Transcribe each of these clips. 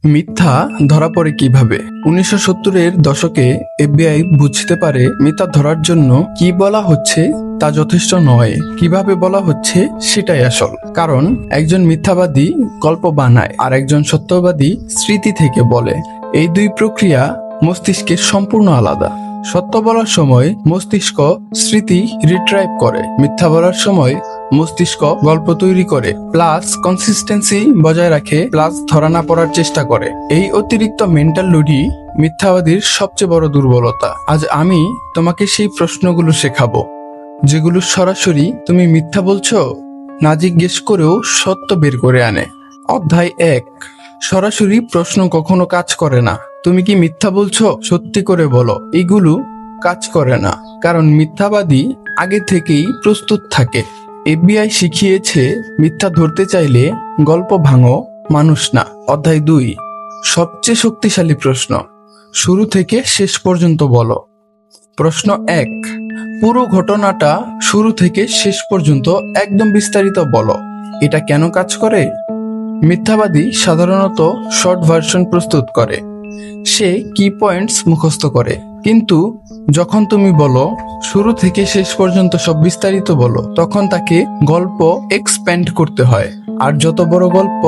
মিথ্যা ধরা পড়ে কিভাবে? 1970-এর দশকে এফবিআই বুঝতে পারে মিথ্যা ধরার জন্য কি বলা হচ্ছে তা যথেষ্ট নয়, কিভাবে বলা হচ্ছে সেটাই আসল। কারণ একজন মিথ্যাবাদী গল্প বানায় আর একজন সত্যবাদী স্মৃতি থেকে বলে। এই দুই প্রক্রিয়া মস্তিষ্কের সম্পূর্ণ আলাদা। সত্য বলার সময় মস্তিষ্ক স্মৃতি রিট্রাইভ করে, মিথ্যা বলার সময় মস্তিষ্ক গল্প তৈরি করে, প্লাস কনসিস্টেন্সি বজায় রাখে, প্লাস ধরা না পড়ার চেষ্টা করে। এই অতিরিক্ত মেন্টাল লোডই মিথ্যাবাদীর সবচেয়ে বড় দুর্বলতা। আজ আমি তোমাকে সেই প্রশ্নগুলো শেখাবো যেগুলো সরাসরি তুমি মিথ্যা বলছো না জিজ্ঞেস করেও সত্য বের করে আনে। অধ্যায় 1, সরাসরি প্রশ্ন কখনো কাজ করে না। তুমি কি মিথ্যা বলছো? সত্যি করে বলো। এগুলো কাজ করে না, কারণ মিথ্যাবাদী আগে থেকেই প্রস্তুত থাকে। এফবিআই শিখিয়েছে মিথ্যা ধরতে চাইলে গল্প ভাঙো, মানুষ না। অধ্যায় 2, সবচেয়ে শক্তিশালী প্রশ্ন, শুরু থেকে শেষ পর্যন্ত বলো। প্রশ্ন 1, পুরো ঘটনাটা শুরু থেকে শেষ পর্যন্ত একদম বিস্তারিত বলো। এটা কেন কাজ করে? মিথ্যাবাদী সাধারণত শর্ট ভার্সন প্রস্তুত করে, সে কি পয়েন্টস মুখস্থ করে। কিন্তু যখন তুমি বলো শুরু থেকে শেষ পর্যন্ত সব বিস্তারিত বলো, তখন তাকে গল্প এক্সপ্যান্ড করতে হয়। আর যত বড় গল্প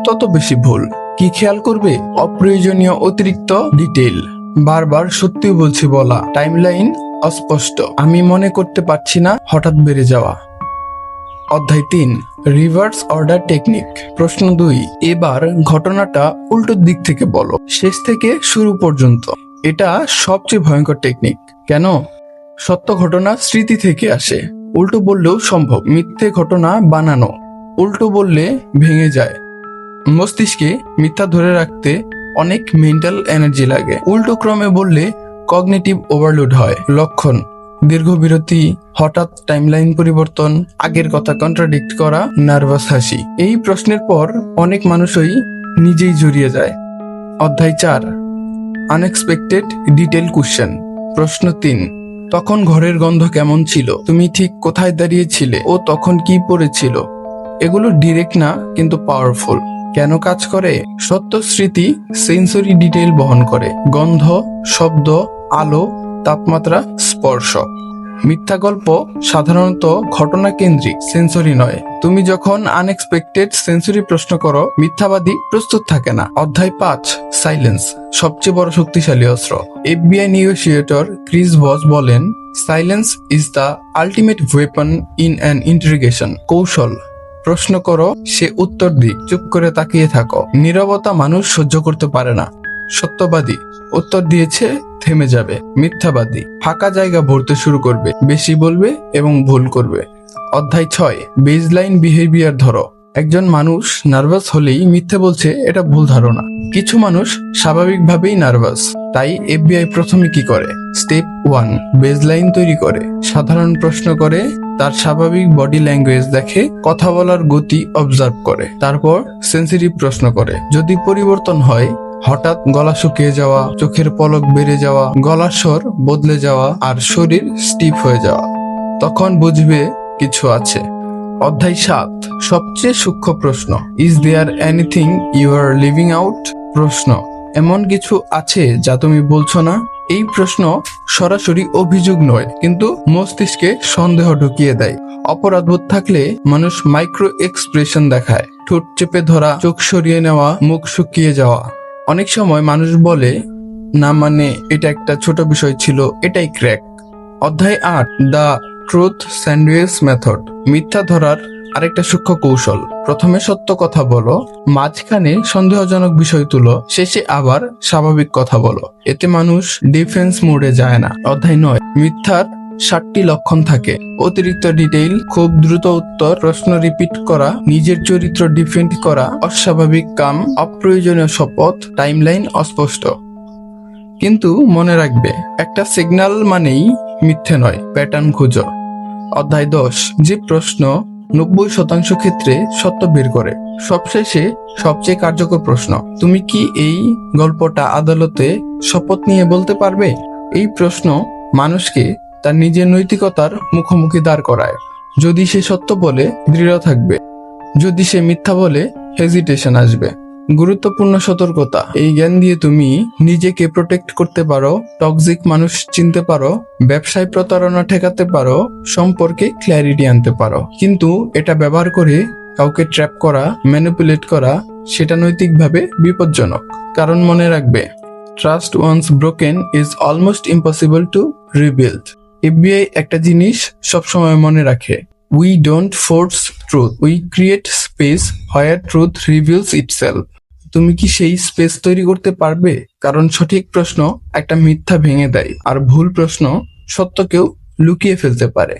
তত বেশি ভুল। কি খেয়াল করবে? অপ্রয়োজনীয় অতিরিক্ত ডিটেইল, বারবার সত্যি বলছি বলা, টাইমলাইন অস্পষ্ট, আমি মনে করতে পারছি না হঠাৎ বেড়ে যাওয়া। অধ্যায় 3, রিভার্স অর্ডার টেকনিক। প্রশ্ন 2, এবার ঘটনাটা উল্টো দিক থেকে বলো, শেষ থেকে শুরু পর্যন্ত। এটা সবচেয়ে ভয়ঙ্কর টেকনিক। কেন? সত্য ঘটনা স্মৃতি থেকে আসে, উল্টো বললেও সম্ভব। মিথ্যে ঘটনা বানানো, উল্টো বললে ভেঙে যায়। মস্তিষ্কে মিথ্যা ধরে রাখতে অনেক মেন্টাল এনার্জি লাগে। উল্টো ক্রমে বললে কগনিটিভ ওভারলোড হয়। লক্ষণ: দীর্ঘ বিরতি, হঠাৎ টাইমলাইন পরিবর্তন, আগের কথা কন্ট্রাডিক্ট করা, নার্ভাস হাসি। এই প্রশ্নের পর অনেক মানুষই নিজেই জড়িয়ে যায়। অধ্যায় 4, আনএক্সপেক্টেড ডিটেল কোশ্চেন। প্রশ্ন 3, তখন ঘরের গন্ধ কেমন ছিল? তুমি ঠিক কোথায় দাঁড়িয়েছিলে? ও তখন কি পড়েছিল? এগুলো ডিরেক্ট না, কিন্তু পাওয়ারফুল। কেন কাজ করে? সত্য স্মৃতি সেন্সরি ডিটেইল বহন করে, গন্ধ, শব্দ, আলো, তাপমাত্রা, স্পর্শ। মিথ্যা গল্প সাধারণত ঘটনা কেন্দ্রিক, সেন্সরি নয়। তুমি যখন আনএক্সপেক্টেড সেন্সরি প্রশ্ন করো, মিথ্যাবাদী প্রস্তুত থাকে না। অধ্যায় 5, সাইলেন্স, সবচেয়ে বড় শক্তিশালী অস্ত্র। এফবিআই নেগোশিয়েটর ক্রিস ভস বলেন, silence is the ultimate weapon in an interrogation. কৌশল: প্রশ্ন করো, সে উত্তর দিক, চুপ করে তাকিয়ে থাকো। নীরবতা মানুষ সহ্য করতে পারে না। সত্যবাদী উত্তর দিয়েছে, থেমে যাবে। মিথ্যাবাদী ফাঁকা জায়গা ভরতে শুরু করবে, বেশি বলবে এবং ভুল করবে। অধ্যায় 6, বেজলাইন বিহেভিয়ার ধরো। একজন মানুষ নার্ভাস হলেই মিথ্যে বলছে, এটা ভুল ধারণা। কিছু মানুষ স্বাভাবিকভাবেই নার্ভাস। তাই এফবিআই প্রথমে কি করে? স্টেপ 1, বেজলাইন তৈরি করে। সাধারণ প্রশ্ন করে, তার স্বাভাবিক বডি ল্যাঙ্গুয়েজ দেখে, কথা বলার গতি অবজার্ভ করে। তারপর সেন্সিটিভ প্রশ্ন করে। যদি পরিবর্তন হয়, হঠাৎ গলা শুকিয়ে যাওয়া, চোখের পলক বেড়ে যাওয়া, গলার স্বর বদলে যাওয়া আর শরীর স্টিফ হয়ে যাওয়া, তখন বুঝবে কিছু আছে। অধ্যায় 7, সবচেয়ে সূক্ষ্ম প্রশ্ন, is there anything you are leaving out? প্রশ্ন: এমন কিছু আছে যা তুমি বলছো না? এই প্রশ্ন সরাসরি অভিযোগ নয়, কিন্তু মস্তিষ্কে সন্দেহ ঢুকিয়ে দেয়। অপরাধবোধ থাকলে মানুষ মাইক্রো এক্সপ্রেশন দেখায়, ঠোঁট চেপে ধরা, চোখ সরিয়ে নেওয়া, মুখ শুকিয়ে যাওয়া। অনেক সময় মানুষ বলে, না মানে এটা একটা ছোট বিষয় ছিল, এটাই ক্র্যাক। অধ্যায় 8, দ্য ট্রুথ স্যান্ডউইচ মেথড। মিথ্যা ধরার আরেকটা সূক্ষ্ম কৌশল। প্রথমে সত্য কথা বলো, মাঝখানে সন্দেহজনক বিষয় তুলো, শেষে আবার স্বাভাবিক কথা বলো। এতে মানুষ ডিফেন্স মোডে যায় না। অধ্যায় 9, মিথ্যার 7টি লক্ষণ থাকে। অতিরিক্ত ডিটেইল, খুব দ্রুত উত্তর, প্রশ্ন রিপিট করা, নিজের চরিত্র ডিফেন্ড করা, অস্বাভাবিক কাম, অপ্রয়োজনীয় শপথ, টাইমলাইন অস্পষ্ট। কিন্তু মনে রাখবে, একটা সিগন্যাল মানেই মিথ্যে নয়, প্যাটার্ন খুঁজো। অধ্যায় 10, যে প্রশ্ন 90% ক্ষেত্রে সত্য বের করে। সবশেষে সবচেয়ে কার্যকর প্রশ্ন, তুমি কি এই গল্পটা আদালতে শপথ নিয়ে বলতে পারবে? এই প্রশ্ন মানুষকে তার নিজের নৈতিকতার মুখোমুখি দাঁড় করায়। যদি সে সত্য বলে, দৃঢ় থাকবে। যদি সে মিথ্যা বলে, হেজিটেশন আসবে। গুরুত্বপূর্ণ সতর্কতা, এই জ্ঞান দিয়ে তুমি নিজেকে প্রোটেক্ট করতে পারো, টক্সিক মানুষ চিনতে পারো, ব্যবসায় প্রতারণা ঠেকাতে পারো, সম্পর্কে ক্ল্যারিটি আনতে পারো। কিন্তু এটা ব্যবহার করে কাউকে ট্র্যাপ করা, ম্যানিপুলেট করা, সেটা নৈতিকভাবে বিপজ্জনক। কারণ মনে রাখবে, trust once broken is almost impossible to rebuild. FBI একটা জিনিস সবসময় মনে রাখে, we don't force truth, we create space where truth reveals itself. তুমি কি সেই স্পেস তৈরি করতে পারবে? কারণ সঠিক প্রশ্ন একটা মিথ্যা ভেঙে দেয়, আর ভুল প্রশ্ন সত্যকেও লুকিয়ে ফেলতে পারে।